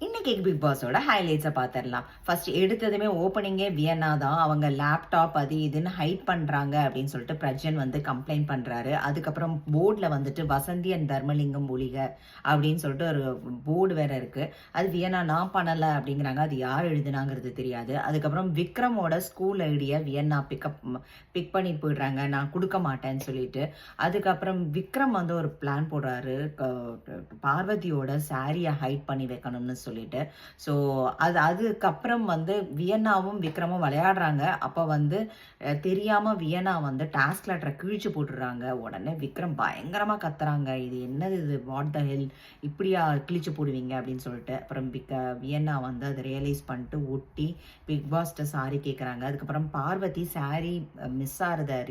இன்னைக்கு பிக் பாஸோட ஹைலைட்ஸை பார்த்துடலாம். ஃபர்ஸ்ட் எடுத்ததுமே ஓப்பனிங்கே வியன்னா தான். அவங்க லேப்டாப் அது இதுன்னு ஹைட் பண்றாங்க அப்படின்னு சொல்லிட்டு பிரஜன் வந்து கம்ப்ளைண்ட் பண்றாரு. அதுக்கப்புறம் போர்டில் வந்துட்டு வசந்தி அண்ட் தர்மலிங்கம் ஒழிக அப்படின்னு சொல்லிட்டு ஒரு போர்டு வேற இருக்கு. அது வியன்னா நான் பண்ணலை அப்படிங்கிறாங்க. அது யார் எழுதுனாங்கிறது தெரியாது. அதுக்கப்புறம் விக்ரமோட ஸ்கூல் ஐடியா வியன்னா பிக் பண்ணிட்டு போயிடுறாங்க. நான் கொடுக்க மாட்டேன்னு சொல்லிட்டு. அதுக்கப்புறம் விக்ரம் வந்து ஒரு பிளான் போடுறாரு. பார்வதியோட சாரியை ஹைட் பண்ணி வைக்கணும்னு சொல்லிட்டு. ஸோ அதுக்கப்புறம் வந்து வியன்னாவும் விக்ரமும் விளையாடுறாங்க. அப்போ வந்து தெரியாம வியன்னா வந்து டாஸ்க் லெட்டரை கிழிச்சு போட்டுடுறாங்க. உடனே விக்ரம் பயங்கரமா கத்துறாங்க, இது என்னது இது, வாட் த ஹெல், இப்படியா கிழிச்சு போடுவீங்க அப்படின்னு சொல்லிட்டு. அப்புறம் வியன்னா வந்து அதை ரியலைஸ் பண்ணிட்டு ஒட்டி பிக் பாஸ்ட்ட சாரி கேட்குறாங்க. அதுக்கப்புறம் பார்வதி சாரி மிஸ் ஆகிறத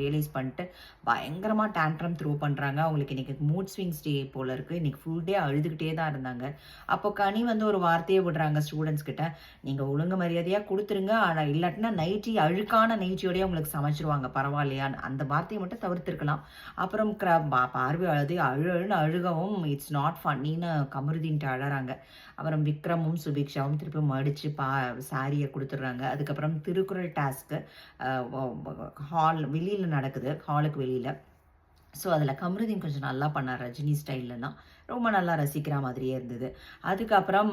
ரியலைஸ் பண்ணிட்டு பயங்கரமா டேண்ட்ரம் த்ரோ பண்றாங்க. அவங்களுக்கு இன்னைக்கு மூட் ஸ்விங்ஸ் டே போல இருக்கு. இன்னைக்கு ஃபுல் டே அழுதுகிட்டே தான் இருந்தாங்க. அப்போ கனி வந்து ஒரு வார்த்தையை விடுறாங்க ஸ்டூடெண்ட்ஸ் கிட்ட, நீங்க ஒழுங்கு மரியாதையா கொடுத்துருங்க, ஆனா இல்லாட்டினா நைட்டி அழுக்கான நைட்டியோடய உங்களுக்கு சமைச்சிருவாங்க, பரவாயில்லையான்னு அந்த வார்த்தையை மட்டும் தவிர்த்திருக்கலாம். அப்புறம் பார்வை அழுன்னு அழுகவும் இட்ஸ் நாட் ஃபன்னின்னு கமருதீன்ட்டு அழறாங்க. அப்புறம் விக்ரமும் சுபிக்ஷாவும் திருப்பி மடிச்சு சாரியை கொடுத்துட்றாங்க. அதுக்கப்புறம் திருக்குறள் டாஸ்க்கு வெளியில் நடக்குது, ஹாலுக்கு வெளியில். ஸோ அதில் கமருதீன் கொஞ்சம் நல்லா பண்ணார், ரஜினி ஸ்டைல்லனா ரொம்ப நல்லா ரசிக்கிற மாதிரியே இருந்தது. அதுக்கப்புறம்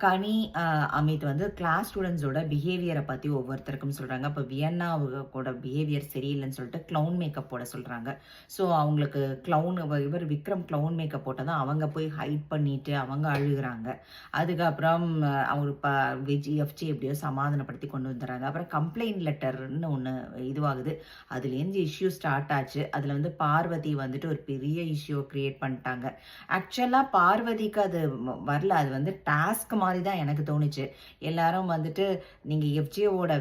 கனி அமித் வந்து கிளாஸ் ஸ்டூடெண்ட்ஸோட பிஹேவியரை பற்றி ஒவ்வொருத்தருக்கும் சொல்கிறாங்க. இப்போ வியன்னாவோட பிஹேவியர் சரியில்லைன்னு சொல்லிட்டு க்ளவுன் மேக்கப் போட சொல்கிறாங்க. ஸோ அவங்களுக்கு இவர் விக்ரம் க்ளவுன் மேக்கப் போட்டால் தான் அவங்க போய் ஹைட் பண்ணிட்டு அவங்க அழுகுறாங்க. அதுக்கப்புறம் அவர் எஃப்ஜி எப்படியோ சமாதானப்படுத்தி கொண்டு வந்துடுறாங்க. அப்புறம் கம்ப்ளைண்ட் லெட்டர்னு ஒன்று இதுவாகுது. அதுலேருந்து இஷ்யூ ஸ்டார்ட் ஆச்சு. அதில் வந்து பார்வதி வந்துட்டு ஒரு பெரிய இஷ்யூ கிரியேட் பண்ணிட்டாங்க. ஆக்சுவலாக பார்வதிக்கு அது வரல, அது வந்து டாஸ்க் மாதிரி தான் எனக்கு தோணுச்சு. எல்லாரும் வந்துட்டு நீங்கள் எஃப்ஜிஓட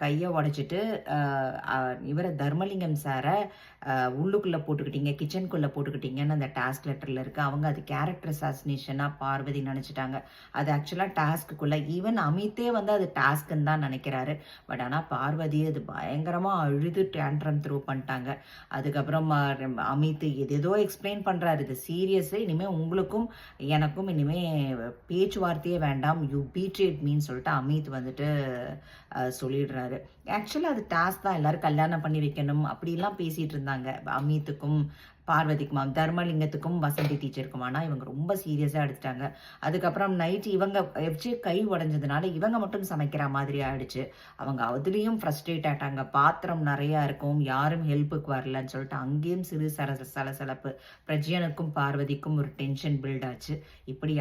கையை உடைச்சிட்டு இவரை தர்மலிங்கம் சாரை உள்ளுக்குள்ளே போட்டுக்கிட்டீங்க, கிச்சனுக்குள்ளே போட்டுக்கிட்டீங்கன்னு அந்த டாஸ்க் லெட்டரில் இருக்குது. அவங்க அது கேரக்டர் அசாசினேஷனாக பார்வதி நினச்சிட்டாங்க. அது ஆக்சுவலாக டாஸ்க்குள்ளே ஈவன் அமித்தே வந்து அது டாஸ்க்குன்னு தான் நினைக்கிறாரு. பட் ஆனால் பார்வதி அது பயங்கரமாக அழுது டேண்ட்ரம் த்ரூ பண்ணிட்டாங்க. அதுக்கப்புறம் அமித் ஏதோ எக்ஸ்பிளைன் பண்ணுறாரு, இது சீரியஸு, இனிமேல் உங்களுக்கும் எனக்கும் இனிமேல் பேச்சுவார்த்தையே வேண்டாம், யூ பீட்ரேட் மீன்னு சொல்லிட்டு அமித் வந்துட்டு சொல்லிடுறாரு. ஆக்சுவலாக அது டாஸ்க் தான், எல்லாரும் கல்யாணம் பண்ணி வைக்கணும் அப்படிலாம் பேசிகிட்டு இருந்தாங்க அமித்துக்கும் பார்வதிக்குமா, தர்மலிங்கத்துக்கும் வசந்தி டீச்சருக்கும். ஆனால் இவங்க ரொம்ப சீரியஸாக எடுத்துட்டாங்க. அதுக்கப்புறம் நைட் இவங்க எஃப்ஜி கை உடஞ்சதுனால இவங்க மட்டும் சமைக்கிற மாதிரி ஆயிடுச்சு. அவங்க அதுலேயும் ஃப்ரஸ்ட்ரேட் ஆகிட்டாங்க. பாத்திரம் நிறையா இருக்கும், யாரும் ஹெல்ப்புக்கு வரலன்னு சொல்லிட்டு அங்கேயும் சிறு சலசலப்பு. பிரஜ்யனுக்கும் பார்வதிக்கும் ஒரு டென்ஷன் பில்ட் ஆச்சு. இப்படி